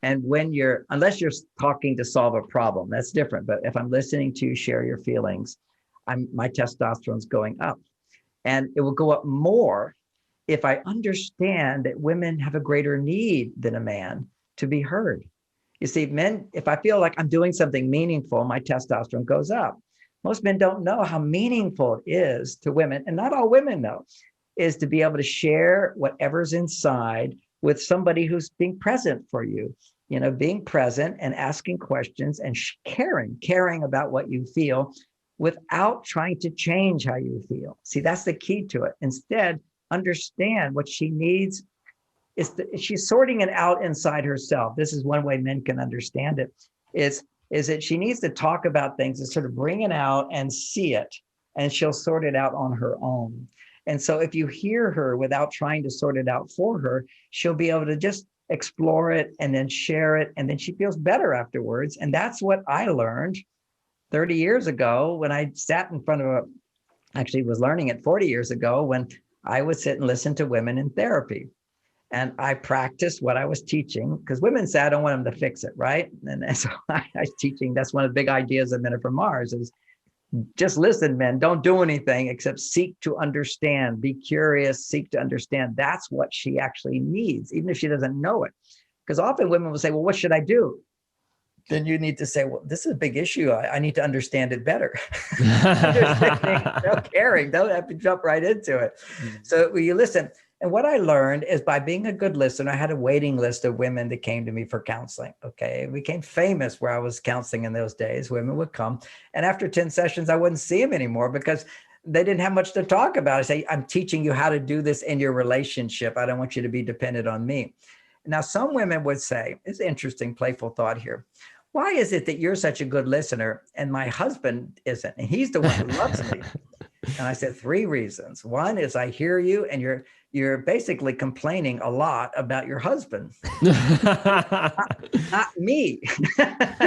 And unless you're talking to solve a problem, that's different. But if I'm listening to you share your feelings, my testosterone's going up. And it will go up more if I understand that women have a greater need than a man to be heard. You see, men, if I feel like I'm doing something meaningful, my testosterone goes up. Most men don't know how meaningful it is to women, and not all women know, is to be able to share whatever's inside with somebody who's being present for you. Being present and asking questions and caring about what you feel without trying to change how you feel. See, that's the key to it. Instead, understand what she needs. She's sorting it out inside herself. This is one way men can understand it, is that she needs to talk about things and sort of bring it out and see it, and she'll sort it out on her own. And so if you hear her without trying to sort it out for her, she'll be able to just explore it and then share it, and then she feels better afterwards. And that's what I learned 30 years ago when I sat in front of actually was learning it 40 years ago when I would sit and listen to women in therapy. And I practiced what I was teaching, because women say, I don't want them to fix it, right? And so I was teaching, that's one of the big ideas of Men Are From Mars, is just listen, men, don't do anything except seek to understand, be curious, seek to understand. That's what she actually needs, even if she doesn't know it. Because often women will say, well, what should I do? Then you need to say, well, this is a big issue. I need to understand it better. No caring, don't have to jump right into it. So you listen. And what I learned is by being a good listener, I had a waiting list of women that came to me for counseling. Okay. We became famous where I was counseling in those days. Women would come. And after 10 sessions, I wouldn't see them anymore because they didn't have much to talk about. I say, I'm teaching you how to do this in your relationship. I don't want you to be dependent on me. Now, some women would say, it's an interesting, playful thought here. Why is it that you're such a good listener and my husband isn't? And he's the one who loves me. And I said, 3 reasons. One is I hear you and you're basically complaining a lot about your husband, not me.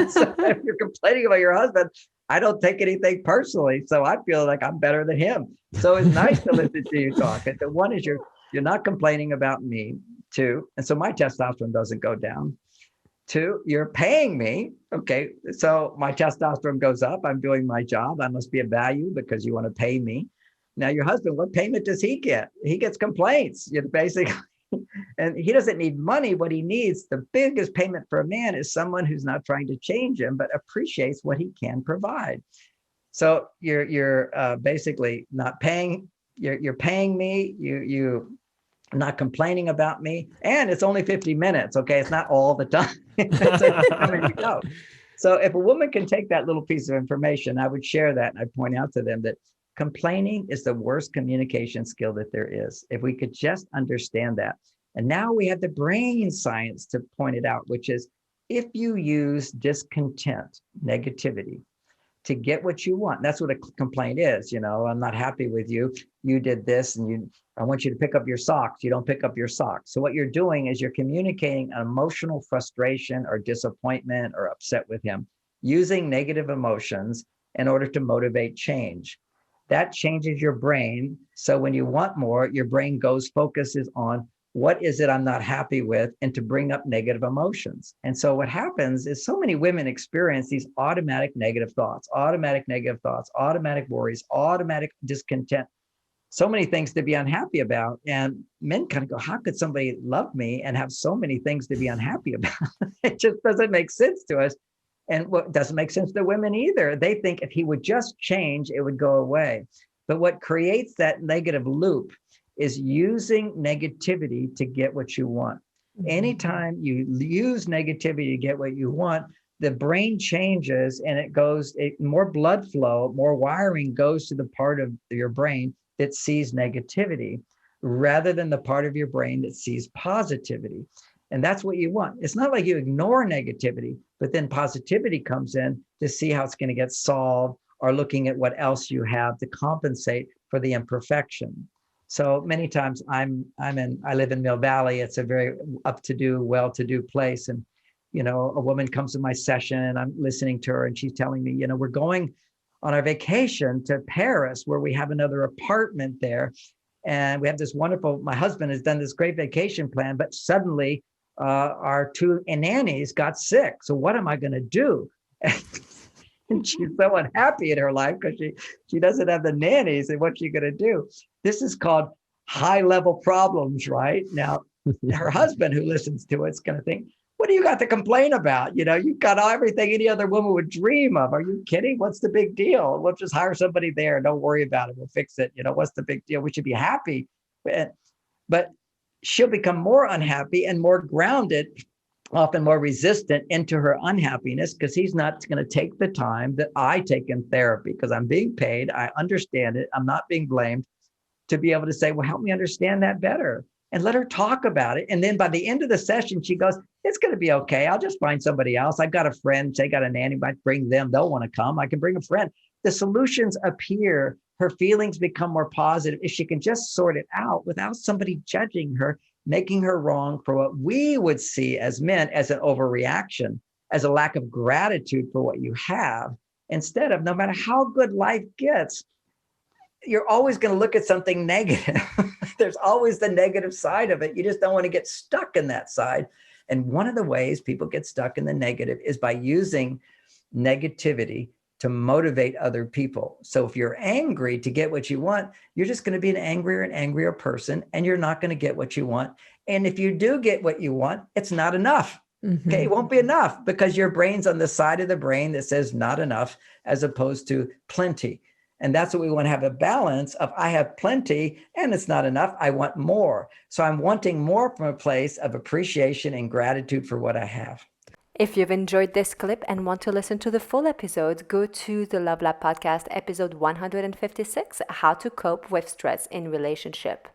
So if you're complaining about your husband, I don't take anything personally. So I feel like I'm better than him. So it's nice to listen to you talk. And so one is you're not complaining about me. 2, and so my testosterone doesn't go down. 2, you're paying me. Okay. So my testosterone goes up. I'm doing my job. I must be of value because you want to pay me. Now your husband, what payment does he get? He gets complaints, basically. And he doesn't need money. What he needs, the biggest payment for a man, is someone who's not trying to change him, but appreciates what he can provide. So you're basically not paying. You're paying me. You not complaining about me, and it's only 50 minutes. Okay, it's not all the time. So if a woman can take that little piece of information, I would share that, and I point out to them that complaining is the worst communication skill that there is. If we could just understand that. And now we have the brain science to point it out, which is if you use discontent, negativity, to get what you want. That's what a complaint is. I'm not happy with you. You did this, and I want you to pick up your socks. You don't pick up your socks. So what you're doing is you're communicating an emotional frustration or disappointment or upset with him using negative emotions in order to motivate change. That changes your brain. So when you want more, your brain focuses on what is it I'm not happy with, and to bring up negative emotions. And so what happens is so many women experience these automatic negative thoughts, automatic worries, automatic discontent, so many things to be unhappy about. And men kind of go, how could somebody love me and have so many things to be unhappy about? It just doesn't make sense to us. And what doesn't make sense to women either. They think if he would just change, it would go away. But what creates that negative loop is using negativity to get what you want. Mm-hmm. Anytime you use negativity to get what you want, the brain changes and more blood flow, more wiring goes to the part of your brain that sees negativity rather than the part of your brain that sees positivity. And that's what you want. It's not like you ignore negativity, but then positivity comes in to see how it's going to get solved, or looking at what else you have to compensate for the imperfection. So many times I live in Mill Valley. It's a very well-to-do place. And, a woman comes to my session and I'm listening to her and she's telling me, we're going on our vacation to Paris where we have another apartment there. And we have this my husband has done this great vacation plan, but suddenly our two nannies got sick. So what am I going to do? And she's so unhappy in her life because she doesn't have the nannies. And what's she going to do? This is called high level problems, right? Now, her husband who listens to it's going to think, what do you got to complain about? You've got everything any other woman would dream of. Are you kidding? What's the big deal? We'll just hire somebody there. Don't worry about it. We'll fix it. What's the big deal? We should be happy. But she'll become more unhappy and more grounded, often more resistant into her unhappiness, because he's not going to take the time that I take in therapy, because I'm being paid. I understand it. I'm not being blamed, to be able to say, well, help me understand that better, and let her talk about it. And then by the end of the session, she goes, it's going to be okay. I'll just find somebody else. I've got a friend, say, got a nanny, might bring them. They'll want to come. I can bring a friend. The solutions appear. Her feelings become more positive if she can just sort it out without somebody judging her, making her wrong for what we would see as men as an overreaction, as a lack of gratitude for what you have, instead of, no matter how good life gets, you're always going to look at something negative. There's always the negative side of it. You just don't want to get stuck in that side. And one of the ways people get stuck in the negative is by using negativity to motivate other people. So if you're angry to get what you want, you're just going to be an angrier and angrier person, and you're not going to get what you want. And if you do get what you want, it's not enough. Mm-hmm. Okay, it won't be enough, because your brain's on the side of the brain that says not enough, as opposed to plenty. And that's what we want to have, a balance of, I have plenty and it's not enough. I want more. So I'm wanting more from a place of appreciation and gratitude for what I have. If you've enjoyed this clip and want to listen to the full episode, go to the Love Lab podcast, episode 156, How to Cope with Stress in Relationship.